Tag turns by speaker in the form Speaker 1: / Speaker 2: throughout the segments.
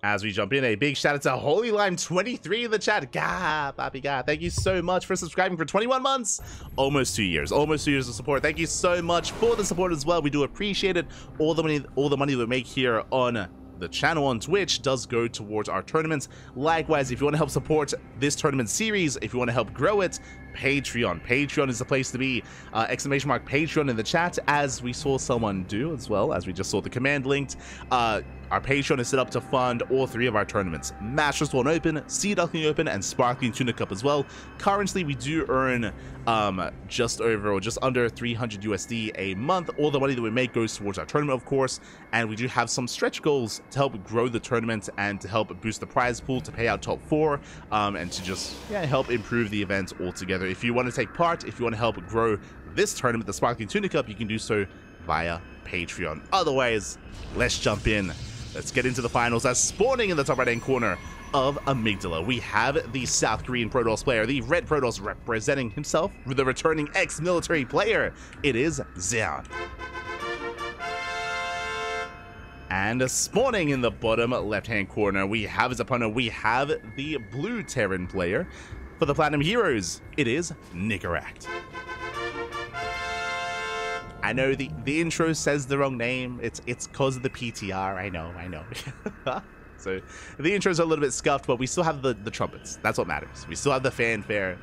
Speaker 1: As we jump in, a big shout out to Holy Lime 23 in the chat. Gah, Papi Gah. Thank you so much for subscribing for 21 months. Almost 2 years. Almost 2 years of support. Thank you so much for the support as well. We do appreciate it. All the money we make here on the channel on Twitch does go towards our tournaments. Likewise, if you want to help support this tournament series, if you want to help grow it, Patreon is the place to be. Exclamation mark Patreon in the chat, as we saw someone do as well, as we just saw the command linked. Our Patreon is set up to fund all 3 of our tournaments: Masters 1 Open, Sea Duckling Open, and Sparkling Tuna Cup as well. Currently, we do earn just under 300 USD a month. All the money that we make goes towards our tournament, of course, and we do have some stretch goals to help grow the tournament and to help boost the prize pool to pay out top 4, and to just help improve the event altogether. If you want to take part, if you want to help grow this tournament, the Sparkling Tuna Cup, you can do so via Patreon. Otherwise, let's jump in. Let's get into the finals. As spawning in the top right-hand corner of Amygdala, we have the South Korean Protoss player, the Red Protoss representing himself, the returning ex-military player. It is Zoun. And spawning in the bottom left-hand corner, we have his opponent. We have the Blue Terran player. For the Platinum Heroes, it is Nicoract. I know the intro says the wrong name. It's because of the PTR. I know. So the intros are a little bit scuffed, but we still have the trumpets. That's what matters. We still have the fanfare.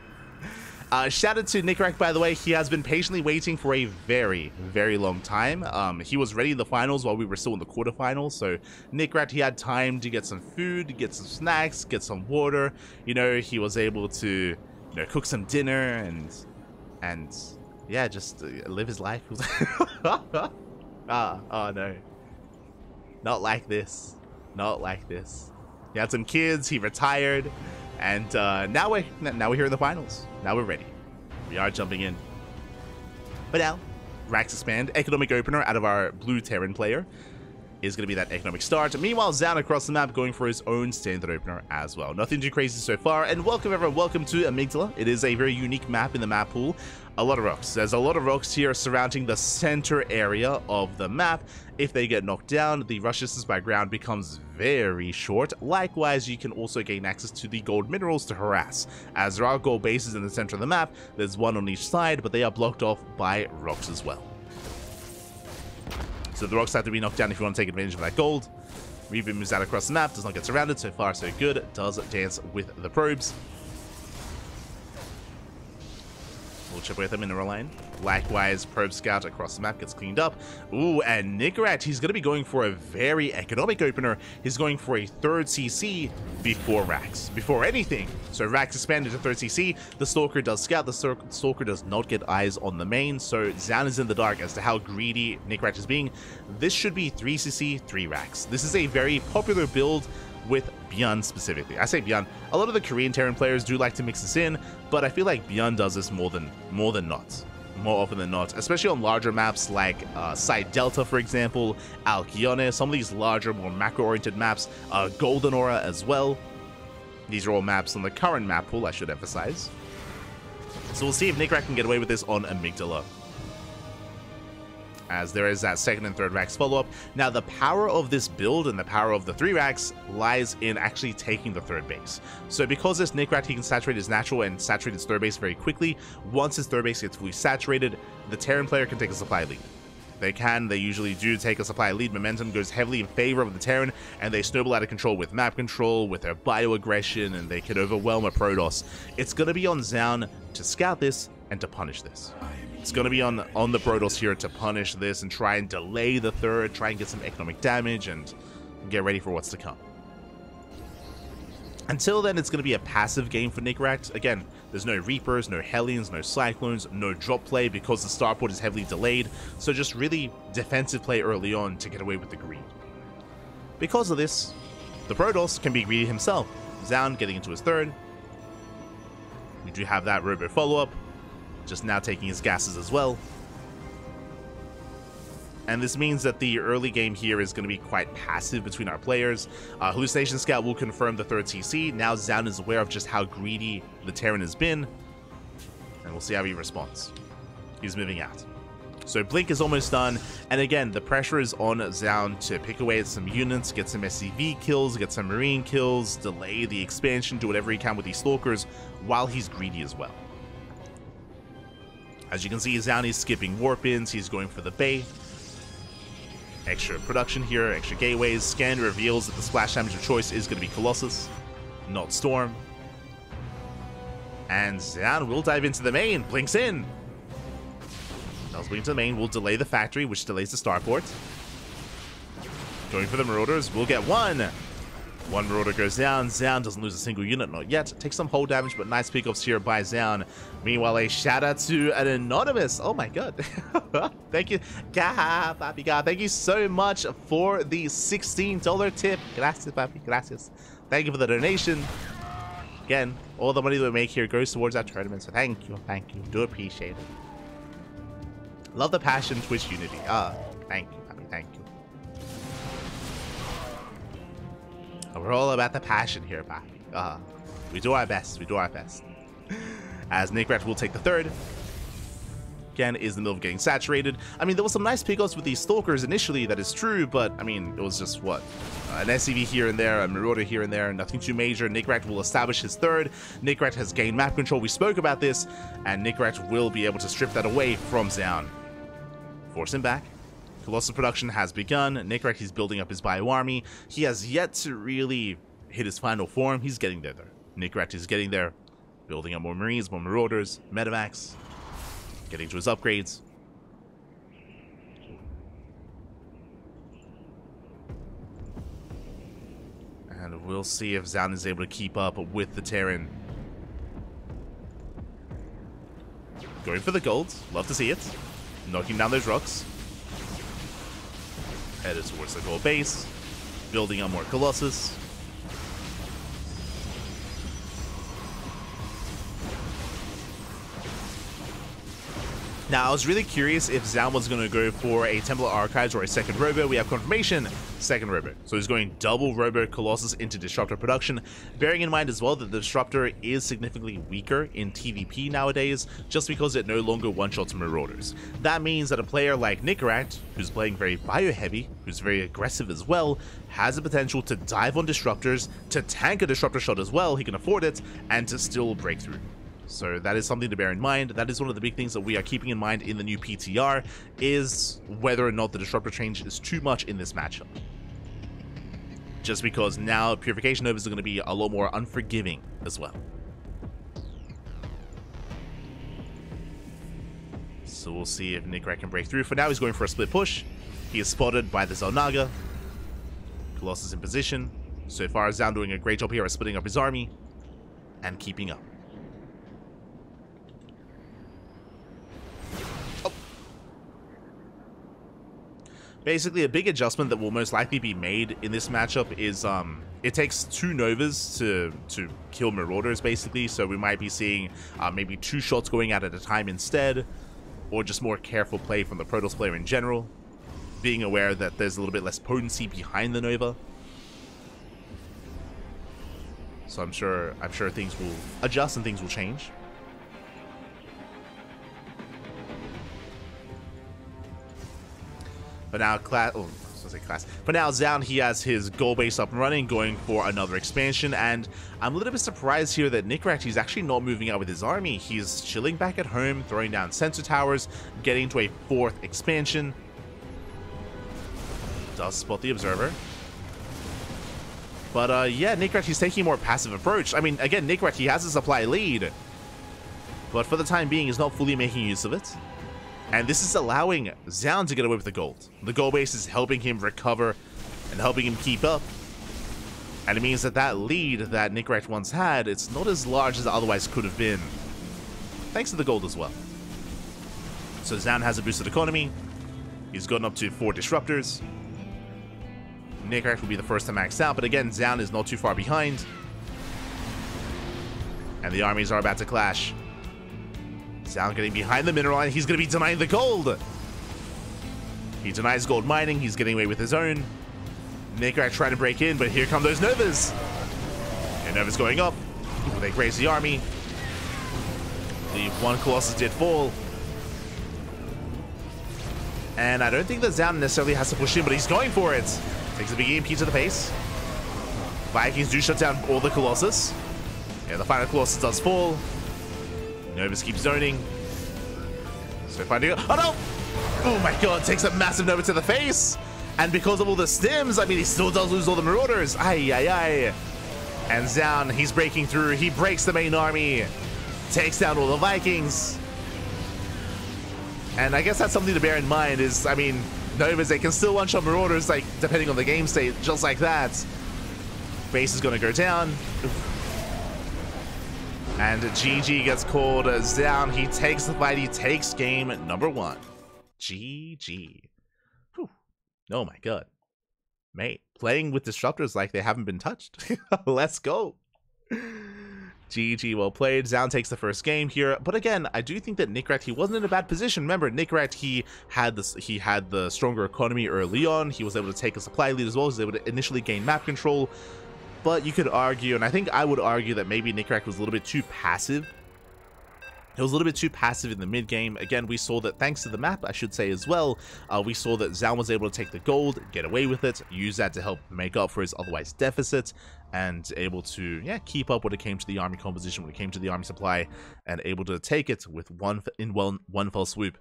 Speaker 1: Shout out to Nicoract, by the way. He has been patiently waiting for a very, very long time. He was ready in the finals while we were still in the quarterfinals. So Nicoract, he had time to get some food, get some snacks, get some water. He was able to, cook some dinner and yeah, just live his life. Oh no. Not like this. Not like this. He had some kids, he retired, and now we're here in the finals. Now we're ready. We are jumping in. But now, Rax Expand, economic opener out of our Blue Terran player, is going to be that economic start. Meanwhile, Zoun across the map going for his own standard opener as well. Nothing too crazy so far. And welcome everyone, welcome to Amygdala. It is a very unique map in the map pool. A lot of rocks. There's a lot of rocks here surrounding the center area of the map. If they get knocked down, the rush distance by ground becomes very short. Likewise, you can also gain access to the gold minerals to harass. As there are gold bases in the center of the map, there's one on each side, but they are blocked off by rocks as well. So the rocks have to be knocked down if you want to take advantage of that gold. Reaver moves out across the map, does not get surrounded. So far, so good. Does dance with the probes. We'll chip away at the mineral line. Likewise, Probe Scout across the map gets cleaned up. Ooh, and Nicoract, he's going to be going for a very economic opener. He's going for a 3rd CC before Rax. Before anything. So Rax expanded to 3rd CC. The Stalker does scout. The Stalker does not get eyes on the main. So Zoun is in the dark as to how greedy Nicoract is being. This should be 3 CC, 3 Rax. This is a very popular build with Beyond specifically. I say Beyond. A lot of the Korean Terran players do like to mix this in, but I feel like Beyond does this more often than not, especially on larger maps like Side Delta, for example, Alkyone, some of these larger, more macro-oriented maps, Golden Aura as well. These are all maps on the current map pool, I should emphasize. So we'll see if Nicoract can get away with this on Amygdala, as there is that 2nd and 3rd Rax follow-up. Now, the power of this build and the power of the 3 Rax lies in actually taking the 3rd base. So because this Nicoract, he can saturate his natural and saturate his 3rd base very quickly. Once his 3rd base gets fully saturated, the Terran player can take a supply lead. They usually do take a supply lead. Momentum goes heavily in favor of the Terran, and they snowball out of control with map control, with their bioaggression, and they can overwhelm a Protoss. It's going to be on Zoun to scout this and to punish this. It's going to be on the Protoss here to punish this and try and delay the 3rd, try and get some economic damage, and get ready for what's to come. Until then, it's going to be a passive game for Nicoract. Again, there's no Reapers, no Hellions, no Cyclones, no drop play because the starport is heavily delayed, so just really defensive play early on to get away with the greed. Because of this, the Protoss can be greedy himself. Zoun getting into his 3rd. We do have that Robo follow-up, just now taking his gases as well. And this means that the early game here is going to be quite passive between our players. Hallucination Scout will confirm the 3rd CC. Now Zoun is aware of just how greedy the Terran has been, and we'll see how he responds. He's moving out. So Blink is almost done, and again, the pressure is on Zoun to pick away at some units, get some SCV kills, get some Marine kills, delay the expansion, do whatever he can with these Stalkers, while he's greedy as well. As you can see, Zoun is skipping warp-ins, he's going for the Bay. Extra production here, extra gateways. Scan reveals that the splash damage of choice is going to be Colossus, not Storm. And Zoun will dive into the main, blinks in. Does blink to the main, will delay the factory, which delays the starport. Going for the Marauders, we'll get one. One Marauder goes down. Zoun doesn't lose a single unit, not yet. Takes some hull damage, but nice pickoffs here by Zoun. Meanwhile, a shout out to an anonymous. Oh my god. Thank you. Papi God. Thank you so much for the $16 tip. Gracias, papi. Gracias. Thank you for the donation. Again, all the money that we make here goes towards our tournament, so thank you. Thank you. Do appreciate it. Love the passion, Twitch unity. Thank you, papi. Thank you. We're all about the passion here, papi. We do our best. We do our best. As Nicoract will take the third. Again, is in the middle of getting saturated. I mean, there was some nice pickups with these Stalkers initially, that is true, but, I mean, it was just, what? An SCV here and there, a Marauder here and there, nothing too major. Nicoract will establish his third. Nicoract has gained map control. We spoke about this, and Nicoract will be able to strip that away from Zoun. Force him back. Colossus production has begun. Nicoract is building up his bio army. He has yet to really hit his final form. He's getting there, though. Nicoract is getting there. Building up more Marines, more Marauders, Medivacs. Getting to his upgrades. And we'll see if Zoun is able to keep up with the Terran. Going for the gold. Love to see it. Knocking down those rocks. Headed towards the gold base. Building up more Colossus. Now, I was really curious if Zoun was going to go for a Templar Archives or a second Robo. We have confirmation, second Robo. So he's going double Robo Colossus into Disruptor production. Bearing in mind as well that the Disruptor is significantly weaker in TvP nowadays, just because it no longer one-shots Marauders. That means that a player like Nicoract, who's playing very bio-heavy, who's very aggressive as well, has the potential to dive on Disruptors, to tank a Disruptor shot as well, he can afford it, and to still break through. So that is something to bear in mind. That is one of the big things that we are keeping in mind in the new PTR, is whether or not the Disruptor change is too much in this matchup. Just because now Purification Novas are going to be a lot more unforgiving as well. So we'll see if Nicoract can break through. For now, he's going for a split push. He is spotted by the Zelnaga. Colossus in position. So far, Zoun doing a great job here at splitting up his army and keeping up. Basically, a big adjustment that will most likely be made in this matchup is it takes 2 Novas to kill Marauders, basically. So we might be seeing maybe 2 shots going out at a time instead, or just more careful play from the Protoss player in general, being aware that there's a little bit less potency behind the Nova. So I'm sure things will adjust and things will change. But now But now Zoun, he has his goal base up and running, going for another expansion, and I'm a little bit surprised here that Nicoract, he's actually not moving out with his army. He's chilling back at home, throwing down sensor towers, getting to a 4th expansion. Does spot the Observer. But yeah, Nicoract, he's taking a more passive approach. I mean, again, Nicoract, he has a supply lead, but for the time being, he's not fully making use of it. And this is allowing Zoun to get away with the gold. The gold base is helping him recover and helping him keep up. And it means that that lead that Nicoract once had, it's not as large as it otherwise could have been, thanks to the gold as well. So Zoun has a boosted economy. He's gotten up to 4 Disruptors. Nicoract will be the first to max out, but again, Zoun is not too far behind. And the armies are about to clash. Zoun getting behind the mineral line. He's going to be denying the gold. He denies gold mining. He's getting away with his own. Nicoract trying to break in, but here come those Novas. And Novas going up. Ooh, they graze the army. The one Colossus did fall. And I don't think that Zoun necessarily has to push in, but he's going for it. Takes a big EMP to the face. Vikings do shut down all the Colossus. Yeah, the final Colossus does fall. Novus keeps zoning. So finding it. Oh no! Oh my god, takes a massive Nova to the face. And because of all the stims, I mean, he still does lose all the Marauders. Ay, ay, ay. And Zoun, he's breaking through. He breaks the main army. Takes down all the Vikings. And I guess that's something to bear in mind is, I mean, Novas, they can still launch on Marauders, like, depending on the game state, just like that. Base is going to go down. And GG gets called down. He takes the fight. He takes game number 1. GG. Whew. Oh my god. Mate, playing with disruptors like they haven't been touched. Let's go. GG, well played. Zoun takes the first game here, but again, I do think that Nicoract, he wasn't in a bad position. Remember, Nicoract, he had the stronger economy early on. He was able to take a supply lead as well. He was able to initially gain map control, but you could argue, and I think I would argue, that maybe Nicoract was a little bit too passive. It was a little bit too passive in the mid game. Again, we saw that thanks to the map, I should say as well, we saw that Zoun was able to take the gold, get away with it, use that to help make up for his otherwise deficit, and able to, yeah, keep up when it came to the army composition, when it came to the army supply, and able to take it with one fell swoop,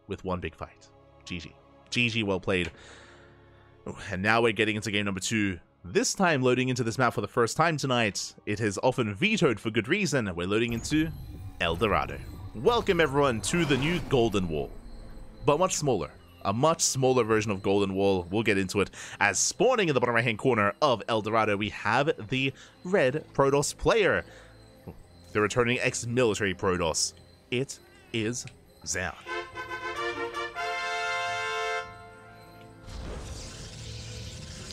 Speaker 1: with one big fight. GG. GG, well played. And now we're getting into game number 2. This time, loading into this map for the first time tonight. It is often vetoed for good reason. We're loading into El Dorado. Welcome everyone to the new Golden Wall, but much smaller. A much smaller version of Golden Wall. We'll get into it. As spawning in the bottom right hand corner of El Dorado, we have the red Protoss player, the returning ex-military Protoss. It is Zoun.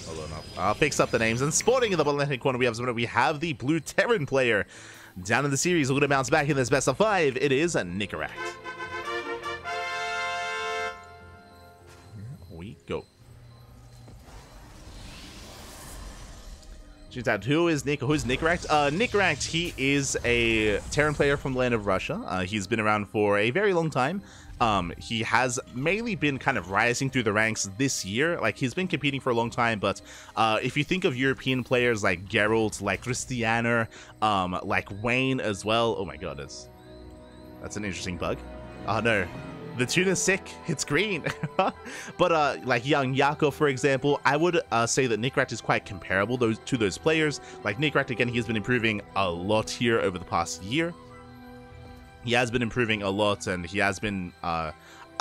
Speaker 1: Hold on, I'll fix up the names. And spawning in the bottom left hand corner, we have the blue Terran player. Down in the series, we're going to bounce back in this best of 5. It is a Nicoract. Here we go. Who's Nicoract? Nicoract, he is a Terran player from the land of Russia. He's been around for a very long time. He has mainly been kind of rising through the ranks this year. Like, he's been competing for a long time, but if you think of European players like Geralt, like Christianer, like Wayne as well. Oh my god, that's an interesting bug. Oh no. The tuna's sick. It's green. But like young Yako, for example, I would say that Nicoract is quite comparable to those players. Like Nicoract, again, he has been improving a lot here over the past year. He has been improving a lot, and he has been, I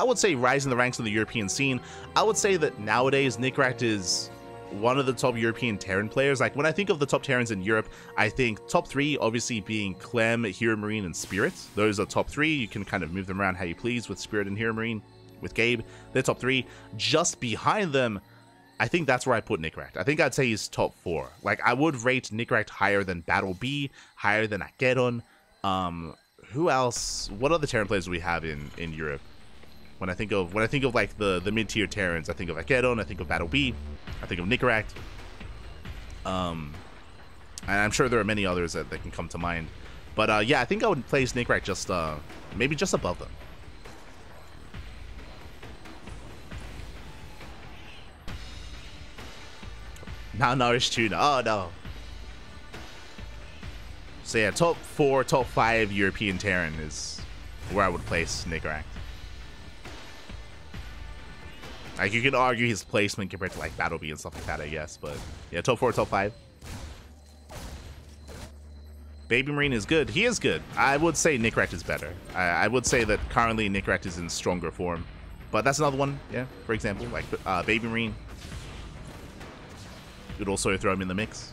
Speaker 1: would say, rising the ranks in the European scene. I would say that nowadays Nicoract is one of the top European Terran players. Like, when I think of the top Terrans in Europe, I think top 3 obviously being Clem, Hero Marine, and Spirit. Those are top 3. You can kind of move them around how you please with Spirit and Hero Marine. With Gabe, they're top 3. Just behind them, I think that's where I put Nicoract. I think I'd say he's top 4. Like, I would rate Nicoract higher than Battle B, higher than Ageddon. Who else? What other Terran players do we have in Europe? When I think of like the mid-tier Terrans, I think of Ageddon, I think of Battle B, I think of Nicoract. And I'm sure there are many others that can come to mind. But yeah, I think I would place Nicoract just maybe just above them. Malnourished tuna. Oh no. So yeah, top 4, top 5 European Terran is where I would place Nicoract. Like, you can argue his placement compared to like Battle B and stuff like that, I guess, but yeah, top 4, top 5. Baby Marine is good. He is good. I would say Nicoract is better. I would say that currently Nicoract is in stronger form, but that's another one. Yeah, for example, like Baby Marine. You could also throw him in the mix.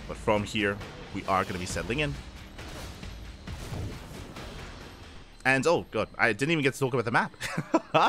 Speaker 1: But from here, we are going to be settling in. And oh god, I didn't even get to talk about the map.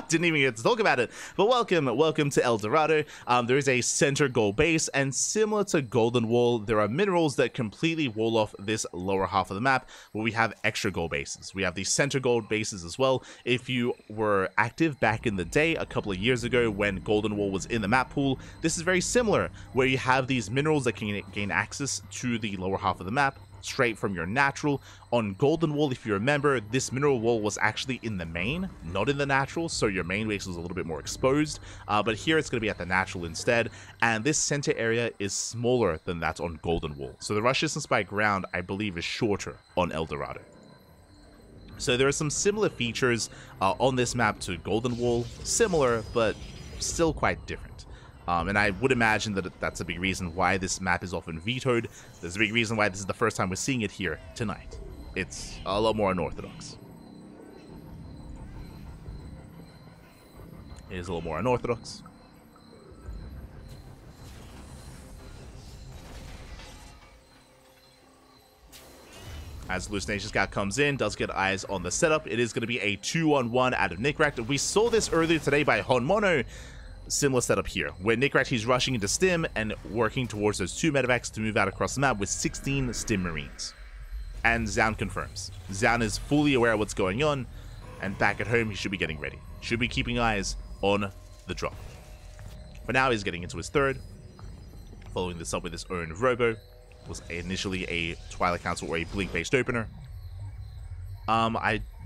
Speaker 1: Didn't even get to talk about it. But welcome to El Dorado. There is a center gold base, and similar to Golden Wall, there are minerals that completely wall off this lower half of the map, where we have extra gold bases. We have these center gold bases as well. If you were active back in the day, a couple of years ago, when Golden Wall was in the map pool, this is very similar, where you have these minerals that can gain access to the lower half of the map straight from your natural. On Golden Wall, if you remember, this mineral wall was actually in the main, not in the natural, so your main base was a little bit more exposed, but here it's going to be at the natural instead, and this center area is smaller than that on Golden Wall. So the rush distance by ground, I believe, is shorter on El Dorado. So there are some similar features on this map to Golden Wall, similar, but still quite different. And I would imagine that that's a big reason why this map is often vetoed. There's a big reason why this is the first time we're seeing it here tonight. It's a lot more unorthodox. It is a little more unorthodox. As Hallucination Scout comes in, does get eyes on the setup. It is going to be a 2-on-1 out of Nicoract. We saw this earlier today by Honmono. Similar setup here, where Nicoract, he's rushing into Stim and working towards those 2 medevacs to move out across the map with 16 Stim Marines. And Zoun confirms. Zoun is fully aware of what's going on, and back at home, he should be getting ready. Should be keeping eyes on the drop. For now, he's getting into his 3rd, following this up with his own Robo. Was initially a Twilight Council or a Blink-based opener. I'm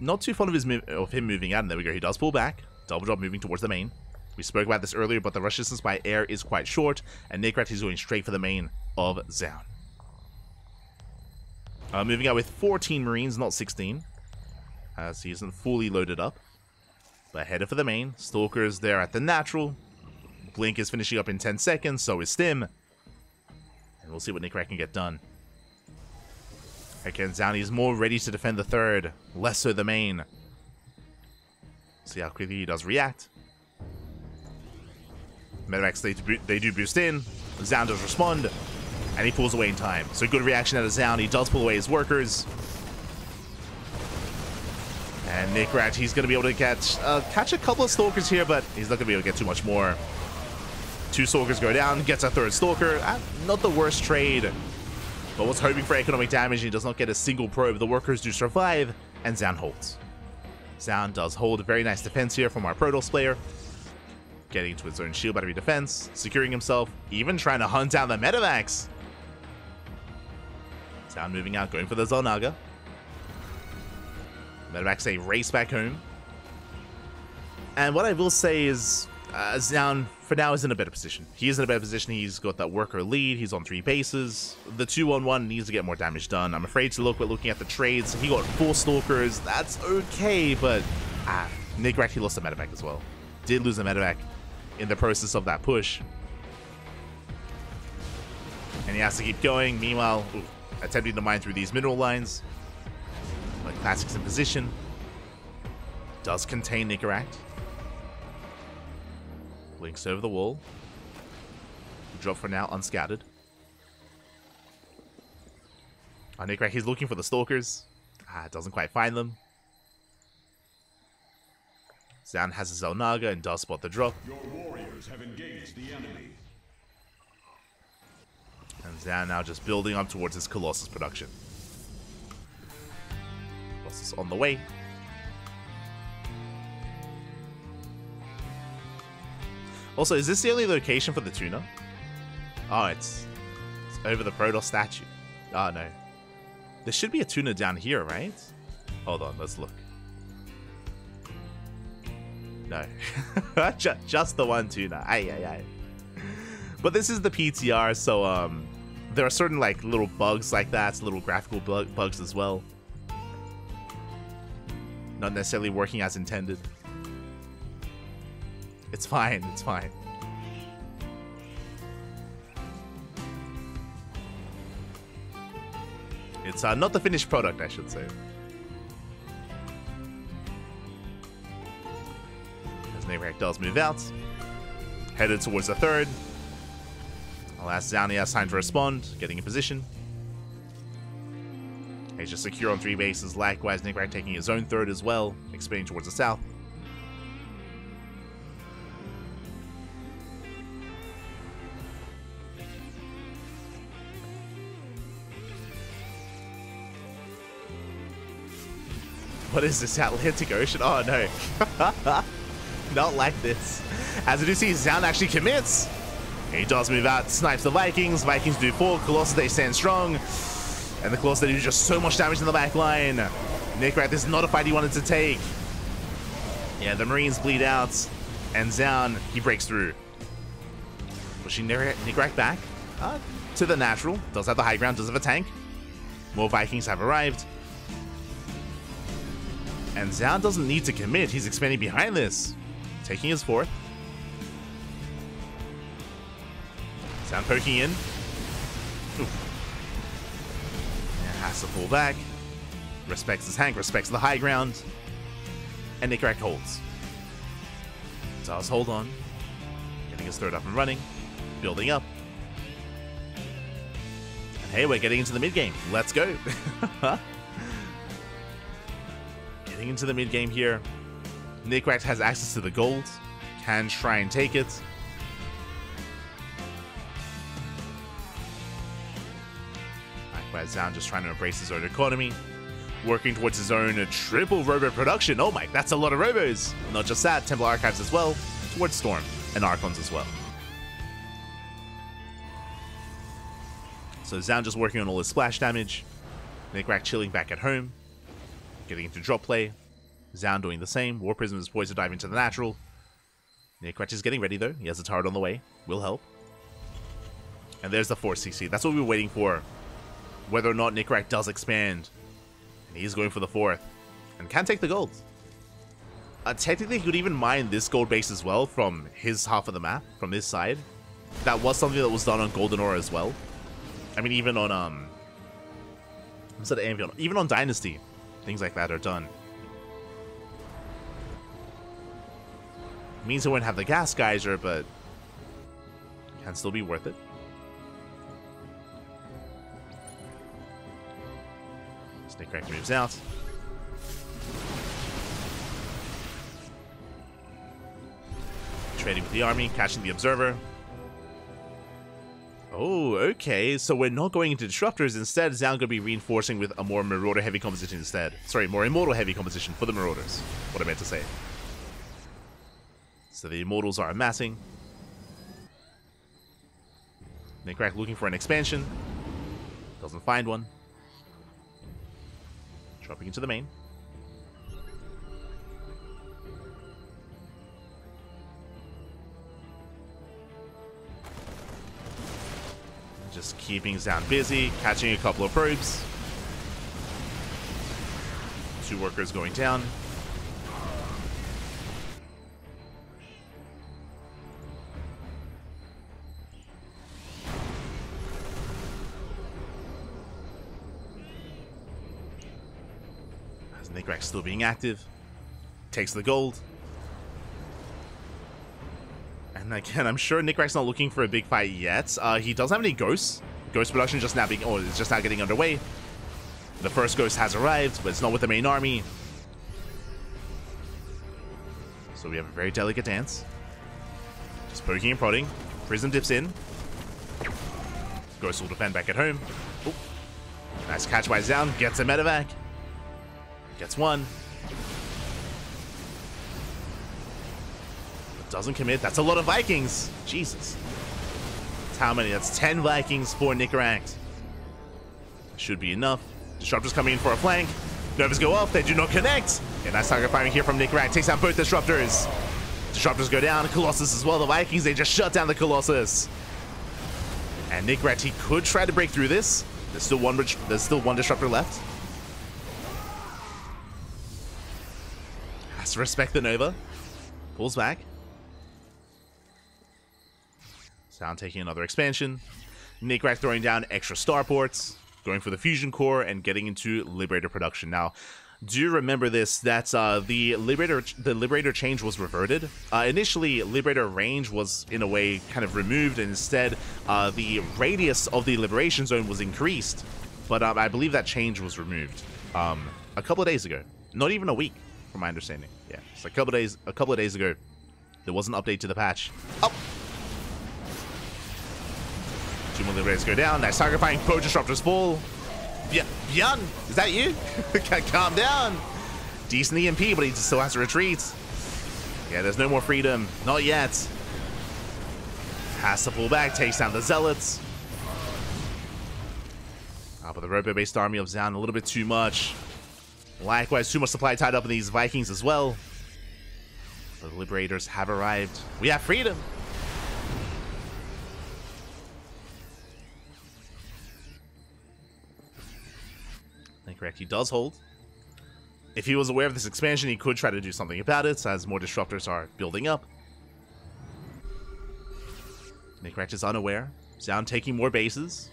Speaker 1: not too fond of him moving out, and there we go, he does pull back. Double drop moving towards the main. We spoke about this earlier, but the rush distance by air is quite short, and Nicoract is going straight for the main of Zoun. Moving out with 14 Marines, not 16, as he isn't fully loaded up. But headed for the main. Stalker's there at the natural. Blink is finishing up in 10 seconds, so is Stim. And we'll see what Nicoract can get done. Again, Zoun is more ready to defend the 3rd, less so the main. See how quickly he does react. Medevacs, they do boost in. Zoun does respond, and he pulls away in time. So good reaction out of Zoun. He does pull away his workers. And Nicoract, he's going to be able to catch a couple of Stalkers here, but he's not going to be able to get too much more. 2 Stalkers go down, gets a 3rd Stalker. Not the worst trade, but was hoping for economic damage, and he does not get a single probe. The workers do survive, and Zoun holds. Zoun does hold. Very nice defense here from our Protoss player. Getting into his own shield battery defense, securing himself, even trying to hunt down the medevacs. Zoun moving out, going for the Zolnaga. Medevacs say race back home. And what I will say is, Zoun, for now, is in a better position. He is in a better position. He's got that worker lead. He's on 3 bases. The 2-on-1 needs to get more damage done. I'm afraid to look, but looking at the trades, he got 4 Stalkers. That's okay, but Nicoract, he lost a medevac as well. Did lose a medevac in the process of that push. And he has to keep going. Meanwhile, attempting to mine through these mineral lines. But Classic's in position. Does contain Nicoract. Blinks over the wall. Drop for now, unscattered. Nicoract, he's looking for the Stalkers. Doesn't quite find them. Zoun has his Zolnaga and does spot the drop.
Speaker 2: Your warriors have engaged the enemy.
Speaker 1: And Zoun now just building up towards his Colossus production. Colossus on the way. Also, is this the only location for the tuna? Oh, it's over the Protoss statue. Oh, no. There should be a tuna down here, right? Hold on, let's look. No. Just the one tuna. Aye. But this is the PTR, so there are certain like little bugs like that, little graphical bugs as well. Not necessarily working as intended. It's fine, it's fine. It's not the finished product, I should say. As Nicoract does move out. Headed towards the 3rd. Alas, Zoun has time to respond, getting in position. He's just secure on 3 bases. Likewise, Nicoract taking his own third as well, expanding towards the south. What is this, Atlantic Ocean? Oh no. Not like this. As we do see, Zoun actually commits. He does move out, snipes the Vikings. Vikings do fall. Colossus, they stand strong. And the Colossus, they do just so much damage in the back line. Nicoract, this is not a fight he wanted to take. Yeah, the Marines bleed out. And Zoun, he breaks through. Pushing Nicoract back to the natural. Does have the high ground, does have a tank. More Vikings have arrived. And Zoun doesn't need to commit. He's expanding behind this. Taking his fourth. Zoun poking in. Oof. Has to pull back. Respects his tank, respects the high ground. And Nicoract holds. Does hold on. Getting his third up and running. Building up. And hey, we're getting into the mid game. Let's go. Getting into the mid game here. Nicoract has access to the gold. Can try and take it. Likewise, Zoun just trying to embrace his own economy. Working towards his own triple robo production. Oh my, that's a lot of robos. Not just that, Temple Archives as well. Towards Storm and Archons as well. So Zoun just working on all his splash damage. Nicoract chilling back at home. Getting into drop play. Zoun doing the same. War Prism is poised to dive into the natural. Nicoract is getting ready though. He has a turret on the way. Will help. And there's the 4CC. That's what we were waiting for. Whether or not Nicoract does expand. And he's going for the fourth. And can take the gold. Technically, he could even mine this gold base as well from his half of the map. From this side. That was something that was done on Golden Ore as well. I mean, even on, instead of Ambion, even on Dynasty. Things like that are done. Means it won't have the gas geyser, but can still be worth it. Nicoract moves out. Trading with the army, catching the observer. Oh, okay. So we're not going into disruptors. Instead, Zoun going to be reinforcing with a more Marauder heavy composition instead. Sorry, more Immortal heavy composition for the Marauders. What I meant to say. So the Immortals are amassing. Nicoract looking for an expansion. Doesn't find one. Dropping into the main. Just keeping Zoun busy, catching a couple of probes. 2 workers going down. As Nicoract still being active. Takes the gold. And again, I'm sure Nicoract's not looking for a big fight yet. He doesn't have any ghosts. Ghost production just now being, it's just now getting underway. The first ghost has arrived, but it's not with the main army. So we have a very delicate dance. Just poking and prodding. Prism dips in. Ghost will defend back at home. Oh. Nice catch by Zoun. Gets a medevac. Gets one. Doesn't commit. That's a lot of Vikings. Jesus. That's how many? That's 10 Vikings for Nicoract. Should be enough. Disruptors coming in for a flank. Novas go off. They do not connect. Yeah, nice target firing here from Nicoract. Takes out both Disruptors. Disruptors go down. Colossus as well. The Vikings, they just shut down the Colossus. And Nicoract, he could try to break through this. There's still one Disruptor left. Has to respect the Nova. Pulls back. Zoun taking another expansion. Nicoract throwing down extra starports, going for the fusion core, and getting into Liberator production. Now, do remember this, that the Liberator change was reverted. Initially, Liberator range was, in a way, kind of removed, and instead, the radius of the Liberation Zone was increased. But I believe that change was removed a couple of days ago. Not even a week, from my understanding. Yeah, it's a couple of days ago. There was an update to the patch. Oh! 2 more liberators go down. Nice target firing. Pro disruptors fall. Yeah, Bjorn, is that you? Calm down. Decent EMP, but he still has to retreat. Yeah, there's no more freedom. Not yet. Has to pull back. Takes down the zealots. But the robo-based army of Zoun a little bit too much. Likewise, too much supply tied up in these Vikings as well. The liberators have arrived. We have freedom. Nicoract, he does hold. If he was aware of this expansion, he could try to do something about it, as more disruptors are building up. Nicoract is unaware. Zoun taking more bases.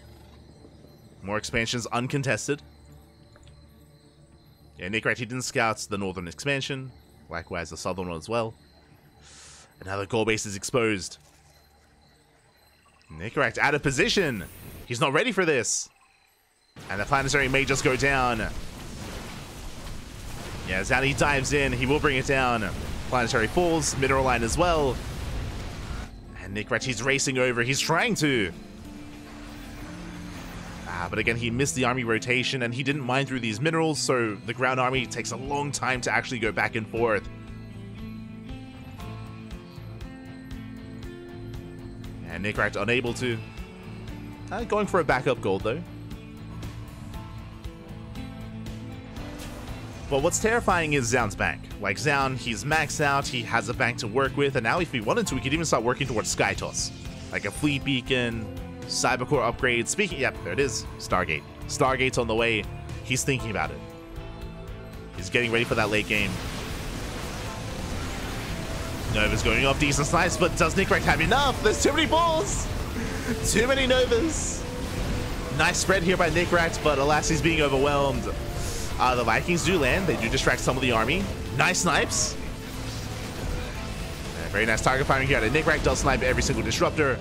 Speaker 1: More expansions uncontested. Yeah, Nicoract, he didn't scout the northern expansion. Likewise, the southern one as well. And now the goal base is exposed. Nicoract out of position. He's not ready for this. And the planetary may just go down. Yeah, Zoun, he dives in. He will bring it down. Planetary falls. Mineral line as well. And Nicoract, he's racing over. He's trying to. But again, he missed the army rotation, and he didn't mine through these minerals, so the ground army takes a long time to actually go back and forth. And Nicoract unable to. Going for a backup gold, though. But what's terrifying is Zoun's bank. Like, Zoun, he's maxed out, he has a bank to work with, and now if he wanted to, we could even start working towards Sky Toss. Like a fleet beacon, Cybercore upgrade. Speaking, yep, there it is. Stargate. Stargate's on the way. He's thinking about it. He's getting ready for that late game. Nova's going off, decent snipes, but does Nicoract have enough? There's too many balls! Too many Novas! Nice spread here by Nicoract, but alas, he's being overwhelmed. The Vikings do land. They do distract some of the army. Nice snipes. Very nice target firing here. Nicoract does snipe every single disruptor.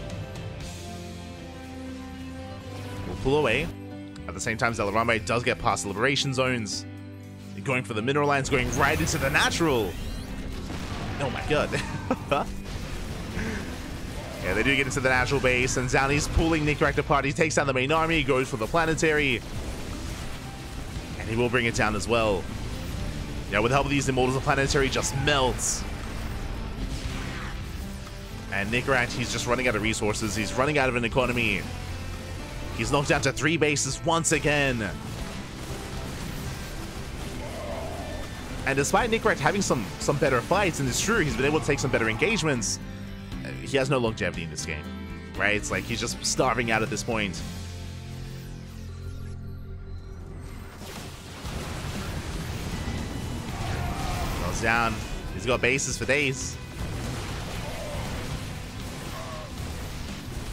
Speaker 1: We'll pull away. At the same time, Zelarambe does get past the liberation zones. Going for the mineral lines, going right into the natural. Oh my god. Yeah, they do get into the natural base, and Zoun, he's pulling Nicoract apart. He takes down the main army, goes for the planetary. And he will bring it down as well. Yeah, with the help of these immortals, the planetary just melts. And Nicoract, he's just running out of resources. He's running out of an economy. He's knocked down to 3 bases once again. And despite Nicoract having some better fights, and it's true, he's been able to take some better engagements, he has no longevity in this game, right? It's like he's just starving out at this point. Goes down. He's got bases for days.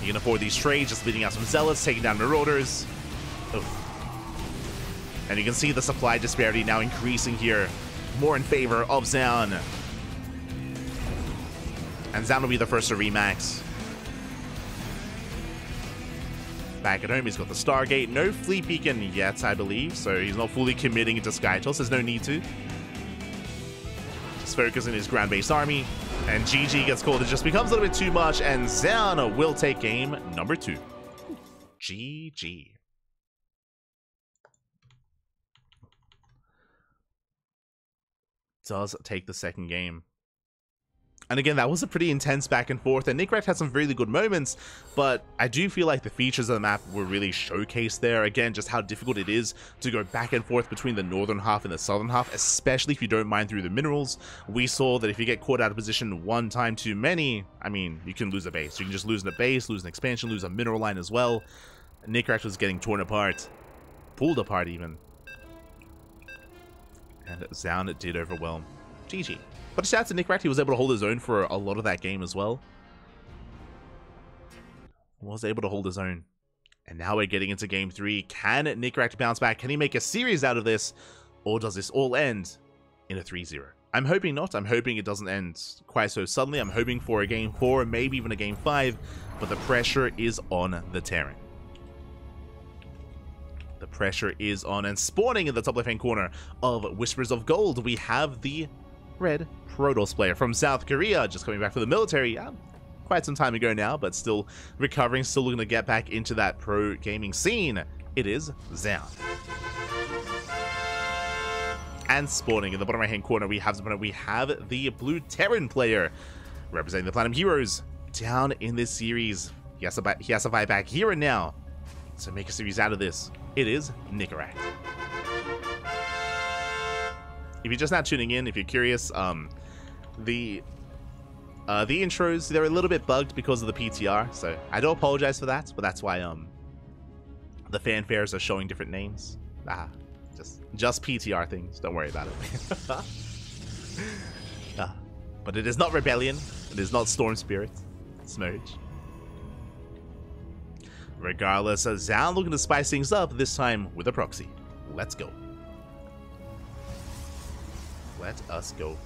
Speaker 1: He can afford these trades, just beating out some zealots, taking down marauders. Oof. And you can see the supply disparity now increasing here, more in favor of Zoun. And Zoun will be the first to remax. Back at home, he's got the Stargate. No fleet beacon yet, I believe, so he's not fully committing into Skytoss. There's no need to. Just focus on his ground-based army. And GG gets called. It just becomes a little bit too much, and Zoun will take game number 2. GG. Does take the second game. And again, that was a pretty intense back and forth, and Nicoract had some really good moments, but I do feel like the features of the map were really showcased there. Again, just how difficult it is to go back and forth between the northern half and the southern half, especially if you don't mine through the minerals. We saw that if you get caught out of position one time too many, I mean, you can lose a base. You can just lose a base, lose an expansion, lose a mineral line as well. Nicoract was getting torn apart, pulled apart even. And Zoun did overwhelm. GG. But shout out to Nicoract, he was able to hold his own for a lot of that game as well. Was able to hold his own. And now we're getting into game 3. Can Nicoract bounce back? Can he make a series out of this? Or does this all end in a 3-0? I'm hoping not. I'm hoping it doesn't end quite so suddenly. I'm hoping for a game 4, maybe even a game 5. But the pressure is on the Terran. The pressure is on. And spawning in the top left-hand corner of Whispers of Gold, we have the red Protoss player from South Korea, just coming back from the military quite some time ago now, but still recovering, still looking to get back into that pro gaming scene. It is Zoun. And spawning in the bottom right-hand corner, we have the blue Terran player representing the Platinum Heroes down in this series. He has to fight back here and now to make a series out of this. It is Nicoract. If you're just now tuning in, if you're curious, the intros, they're a little bit bugged because of the PTR, so I do apologize for that, but that's why the fanfares are showing different names. Just PTR things, don't worry about it. But it is not Rebellion, it is not Storm Spirit, Smurge. Regardless, Zoun looking to spice things up, this time with a proxy. Let's go. Let us go.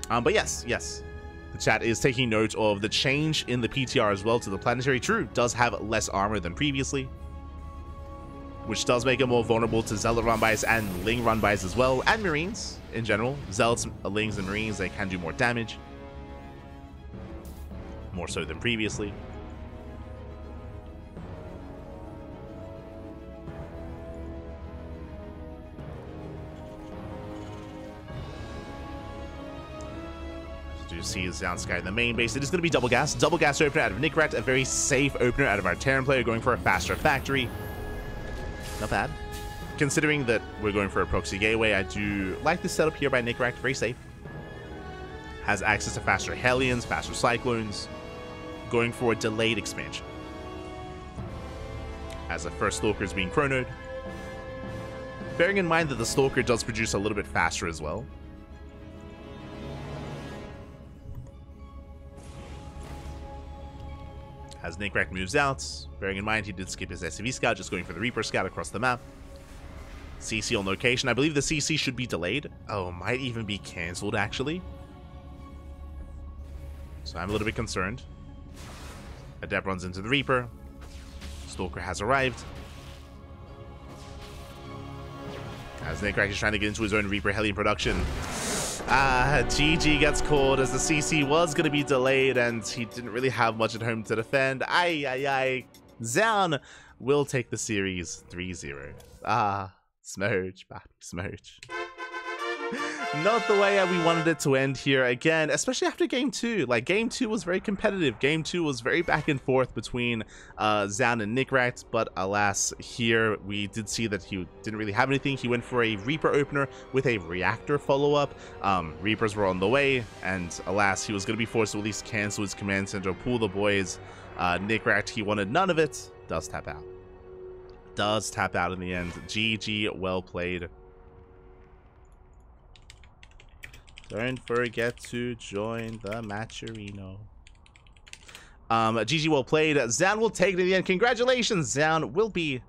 Speaker 1: But yes, the chat is taking note of the change in the PTR as well to the Planetary True. Does have less armor than previously, which does make it more vulnerable to Zealot run-bys and Ling run-bys as well, and Marines in general. Zealots, Lings, and Marines, they can do more damage. More so than previously. Do see Zoun Sky in the main base. It is going to be double gas opener out of Nicoract, a very safe opener out of our Terran player, going for a faster factory. Not bad. Considering that we're going for a proxy gateway, I do like this setup here by Nicoract, very safe. Has access to faster Hellions, faster Cyclones, going for a delayed expansion. As the first Stalker is being chronoed. Bearing in mind that the Stalker does produce a little bit faster as well. As Nicoract moves out, bearing in mind he did skip his SCV scout, just going for the Reaper scout across the map. CC on location. I believe the CC should be delayed. Oh, might even be cancelled actually. So I'm a little bit concerned. Adept runs into the Reaper. Stalker has arrived. As Nicoract is trying to get into his own Reaper Hellion production. GG gets called as the CC was going to be delayed and he didn't really have much at home to defend. Zoun will take the series 3-0. Smurge, baby, Smurge. Not the way we wanted it to end here again, especially after game 2. Like, game 2 was very competitive. Game 2 was very back and forth between Zoun and Nicoract, but alas, here we did see that he didn't really have anything. He went for a Reaper opener with a Reactor follow-up. Reapers were on the way, and alas, he was going to be forced to at least cancel his command center, pull the boys. Nicoract, he wanted none of it. Does tap out. Does tap out in the end. GG, well played. Don't forget to join the Matcherino. GG, well played. Zoun will take it in the end. Congratulations, Zoun will be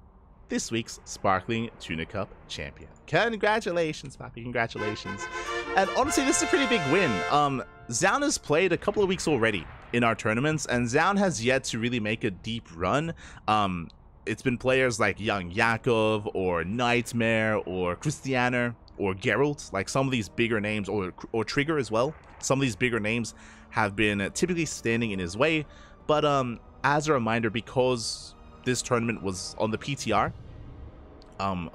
Speaker 1: this week's Sparkling Tuna Cup champion. Congratulations, Papi. Congratulations. And honestly, this is a pretty big win. Zoun has played a couple of weeks already in our tournaments, and Zoun has yet to really make a deep run. It's been players like Young Yakov or Nightmare or Christianer or Geralt, like some of these bigger names, or Trigger as well. Some of these bigger names have been typically standing in his way, but as a reminder, because this tournament was on the PTR,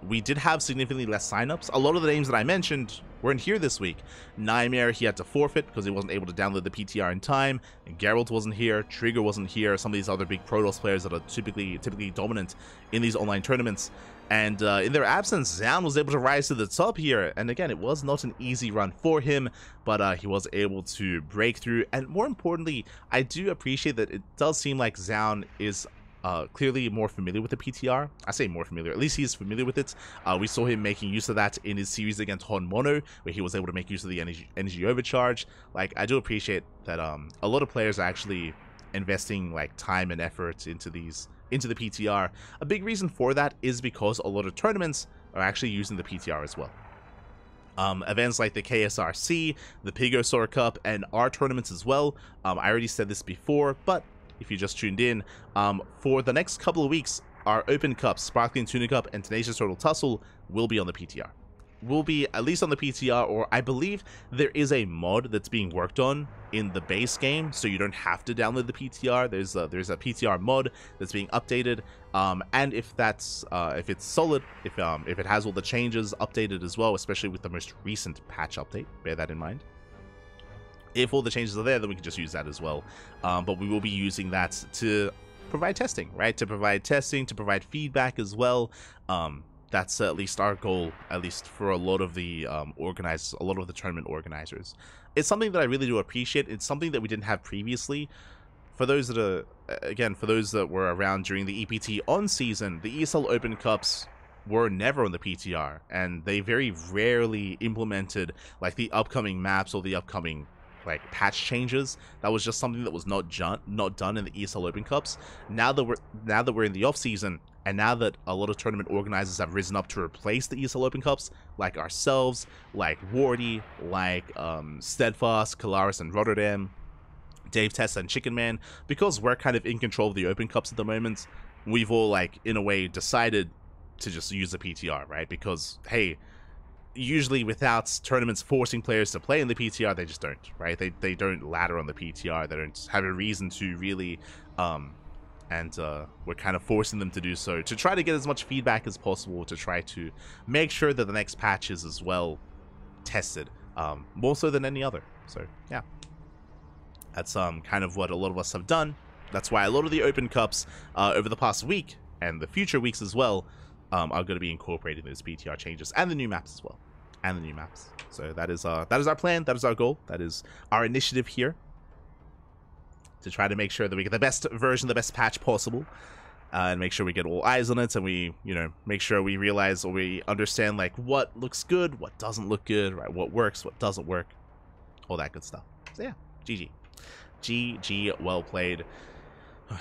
Speaker 1: we did have significantly less signups. A lot of the names that I mentioned weren't here this week. Nightmare, he had to forfeit because he wasn't able to download the PTR in time. And Geralt wasn't here. Trigger wasn't here. Some of these other big Protoss players that are typically dominant in these online tournaments. And in their absence, Zoun was able to rise to the top here. And again, it was not an easy run for him, but he was able to break through. And more importantly, I do appreciate that it does seem like Zoun is clearly more familiar with the PTR. I say more familiar, at least he's familiar with it. We saw him making use of that in his series against Hon Mono, where he was able to make use of the energy overcharge. Like, I do appreciate that a lot of players are actually investing like time and effort into the PTR. A big reason for that is because a lot of tournaments are actually using the PTR as well. Events like the KSRC, the Pigosaur Cup, and our tournaments as well. I already said this before, but if you just tuned in, for the next couple of weeks, our Open Cups, Sparkling Tuna Cup, and Tenacious Turtle Tussle will be on the PTR. Will be at least on the PTR, or I believe there is a mod that's being worked on in the base game, so you don't have to download the PTR. There's a PTR mod that's being updated, and if it's solid, if it has all the changes updated as well, especially with the most recent patch update, bear that in mind. If all the changes are there, then we can just use that as well. But we will be using that to provide testing, right? To provide testing, to provide feedback as well. That's at least our goal, at least for a lot of the organizers, a lot of the tournament organizers. It's something that I really do appreciate. It's something that we didn't have previously. For those that are, again, for those that were around during the EPT on season, the ESL Open Cups were never on the PTR, and they very rarely implemented like the upcoming maps or the upcoming like patch changes. That was just something that was not done in the ESL Open Cups. Now that we're in the off season, and now that a lot of tournament organizers have risen up to replace the ESL Open Cups, like ourselves, like Wardy, like Steadfast, Kalaris, and Rotterdam, Dave Tessa, and Chicken Man, because we're kind of in control of the Open Cups at the moment, we've all, like, in a way, decided to just use the PTR, right? Because, hey, usually without tournaments forcing players to play in the PTR, they just don't, right? They don't ladder on the PTR. They don't have a reason to really, and we're kind of forcing them to do so to try to get as much feedback as possible, to try to make sure that the next patch is as well tested, more so than any other. So yeah, that's kind of what a lot of us have done. That's why a lot of the Open Cups over the past week and the future weeks as well are going to be incorporating those PTR changes and the new maps as well, So that is our plan. That is our goal. That is our initiative here, to try to make sure that we get the best version, the best patch possible, and make sure we get all eyes on it, and we, make sure we realize or we understand like what looks good, what doesn't look good, right? What works, what doesn't work, all that good stuff. So yeah, GG, well played.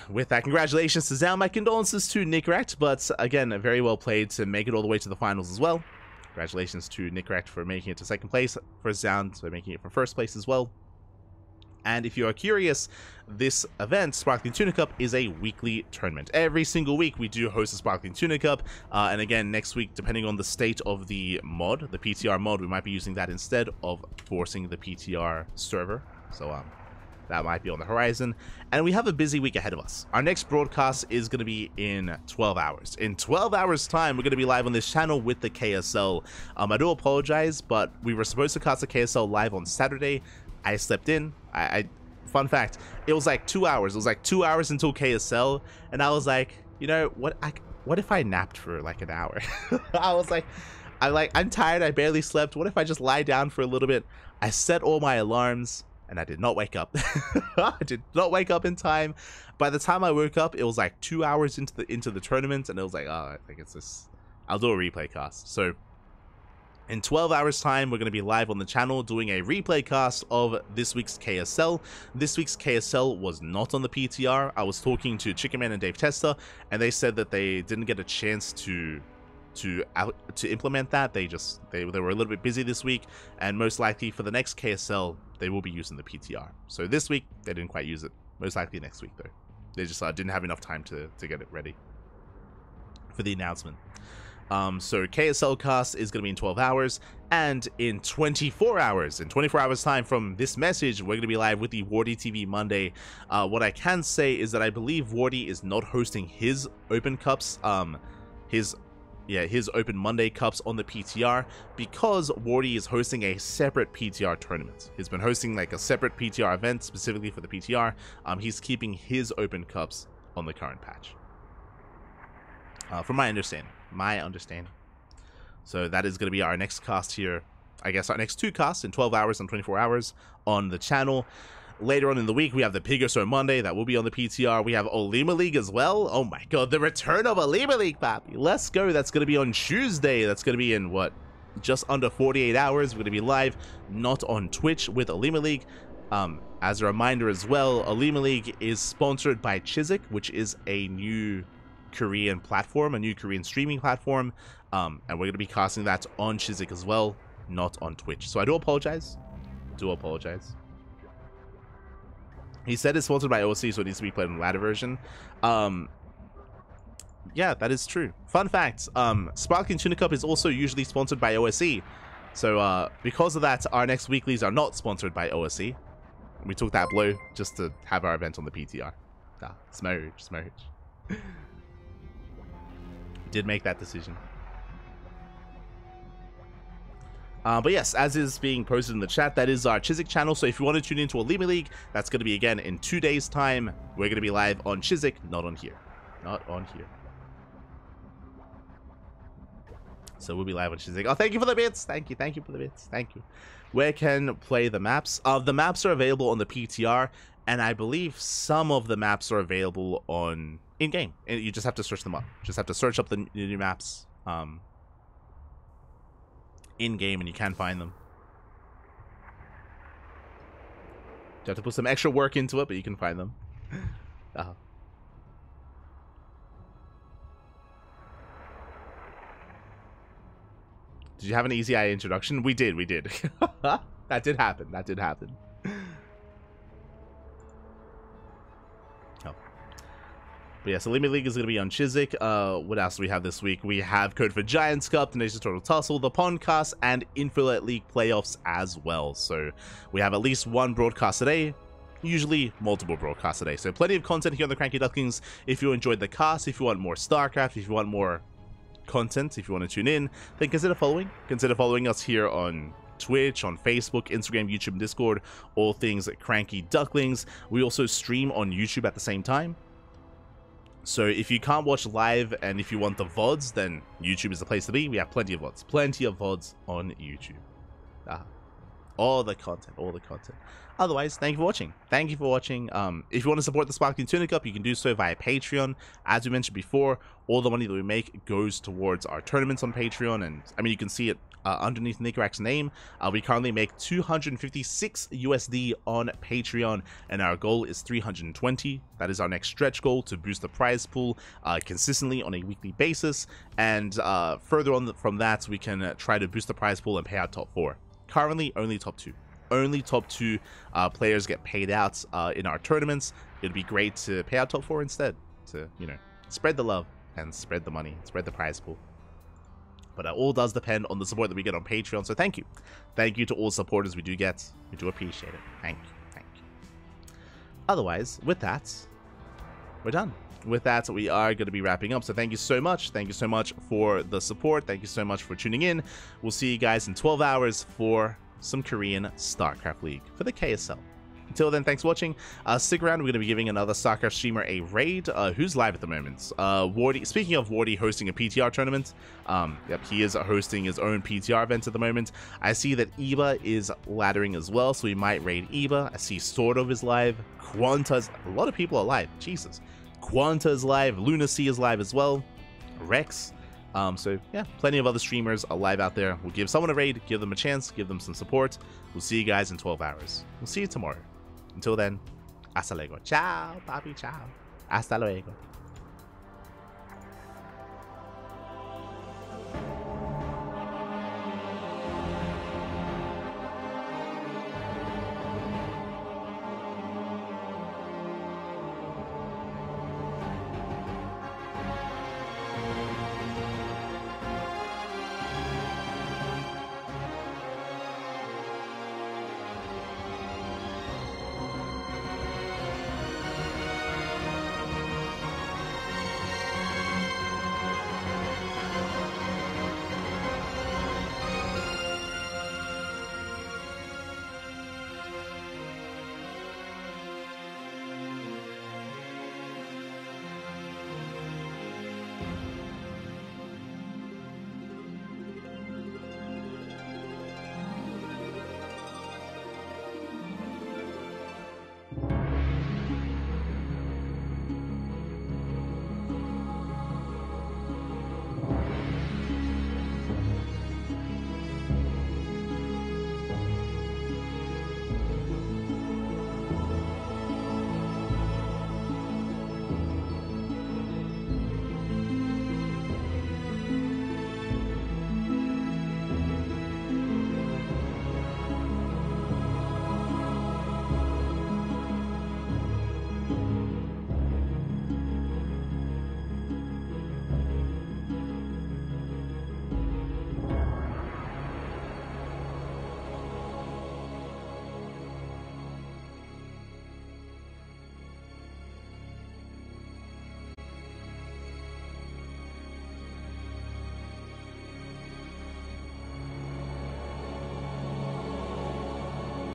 Speaker 1: With that, congratulations to Zoun. My condolences to Nicoract, but again, very well played to make it all the way to the finals as well. Congratulations to Nicoract for making it to second place, for Zoun for making it from first place as well. And if you are curious, this event, Sparkling Tuna Cup, is a weekly tournament. Every single week we do host a Sparkling Tuna Cup, and again, next week, depending on the state of the mod, the PTR mod, we might be using that instead of forcing the PTR server. So that might be on the horizon, and we have a busy week ahead of us. Our next broadcast is going to be in 12 hours. In 12 hours time, we're going to be live on this channel with the KSL. I do apologize, but we were supposed to cast the KSL live on Saturday. I slept in. Fun fact, it was like 2 hours. It was like 2 hours until KSL, and I was like, you know what? What if I napped for like an hour? I was like, I'm tired. I barely slept. What if I just lie down for a little bit? I set all my alarms, and I did not wake up. I did not wake up in time. By the time I woke up, it was like 2 hours into the tournament, and it was like, oh, I think it's this. I'll do a replay cast. So in 12 hours time, we're going to be live on the channel doing a replay cast of this week's KSL. This week's KSL was not on the PTR. I was talking to Chicken Man and Dave Testa, and they said that they didn't get a chance to implement that. They were a little bit busy this week, and most likely for the next KSL they will be using the PTR. So this week they didn't quite use it. Most likely next week though. They just didn't have enough time to get it ready for the announcement. So KSL cast is going to be in 12 hours, and in 24 hours time from this message, we're going to be live with the Wardy TV Monday. What I can say is that I believe Wardy is not hosting his Open Cups, his Open Monday Cups on the PTR, because Wardy is hosting a separate PTR tournament. He's been hosting like a separate PTR event specifically for the PTR. He's keeping his Open Cups on the current patch. From my understanding. So that is going to be our next cast here. I guess our next two casts in 12 hours and 24 hours on the channel. Later on in the week, we have the Pigosaur Monday that will be on the PTR. We have Olima League as well. Oh my god, the return of Olima League, papi. Let's go. That's going to be on Tuesday. That's going to be in, what, just under 48 hours. We're going to be live, not on Twitch, with Olima League. As a reminder as well, Olima League is sponsored by Chiswick, which is a new Korean platform, a new Korean streaming platform. And we're going to be casting that on Chiswick as well. not on Twitch. So I do apologize. He said it's sponsored by OSC, so it needs to be played in ladder version. Yeah, that is true. Fun fact, Sparkling Tuna Cup is also usually sponsored by OSC. So because of that, our next weeklies are not sponsored by OSC. We took that blow just to have our event on the PTR. Smurge. Did make that decision. But yes, as is being posted in the chat, that is our Chiswick channel. So if you want to tune into a Lima League, that's going to be again in 2 days' time. We're going to be live on Chiswick, not on here. So we'll be live on Chiswick. Oh, thank you for the bits. Thank you for the bits. Thank you. Where can play the maps? The maps are available on the PTR, and I believe some of the maps are available on in-game. And you just have to search them up. Just have to search up the new maps in-game, and you can find them. You have to put some extra work into it, but you can find them. Did you have an easy eye introduction? We did. That did happen. But yeah, so Lima League is going to be on Chiswick. What else do we have this week? We have Code for Giants Cup, the Nation's Total Tussle, the Pondcast, and Infinite League playoffs as well. So we have at least one broadcast a day, usually multiple broadcasts a day. So plenty of content here on the Cranky Ducklings. If you enjoyed the cast, if you want more StarCraft, if you want more content, if you want to tune in, then consider following us here on Twitch, on Facebook, Instagram, YouTube, and Discord, all things Cranky Ducklings. We also stream on YouTube at the same time. So if you can't watch live and if you want the VODs, then YouTube is the place to be. We have plenty of VODs on YouTube. All the content. Otherwise, thank you for watching. If you want to support the Sparkling Tuna Cup, you can do so via Patreon. As we mentioned before, all the money that we make goes towards our tournaments on Patreon, and I mean, you can see it underneath Nicoract's name. We currently make 256 USD on Patreon, and our goal is 320. That is our next stretch goal, to boost the prize pool consistently on a weekly basis, and further on from that, we can try to boost the prize pool and pay out top 4. Currently, only top 2. Only top 2 players get paid out in our tournaments. It'd be great to pay out top 4 instead, to, you know, spread the love and spread the money, spread the prize pool. But it all does depend on the support that we get on Patreon. So thank you to all supporters we do get. We do appreciate it. Thank you. Otherwise, with that, we're done. With that, we are going to be wrapping up. So thank you so much for the support. Thank you so much for tuning in. We'll see you guys in 12 hours for some Korean StarCraft League for the KSL. Until then, thanks for watching. Stick around. We're going to be giving another StarCraft streamer a raid. Who's live at the moment? Wardy. Speaking of Wardy hosting a PTR tournament, yep, he is hosting his own PTR event at the moment. I see that Eba is laddering as well, so we might raid Eba. I see Sort of is live. Quanta's. A lot of people are live. Jesus. Quanta is live. Lunacy is live as well. Rex. So yeah, plenty of other streamers are live out there. We'll give someone a raid, give them a chance, give them some support. We'll see you guys in 12 hours. We'll see you tomorrow. Until then, hasta luego. Ciao, papi, ciao. Hasta luego.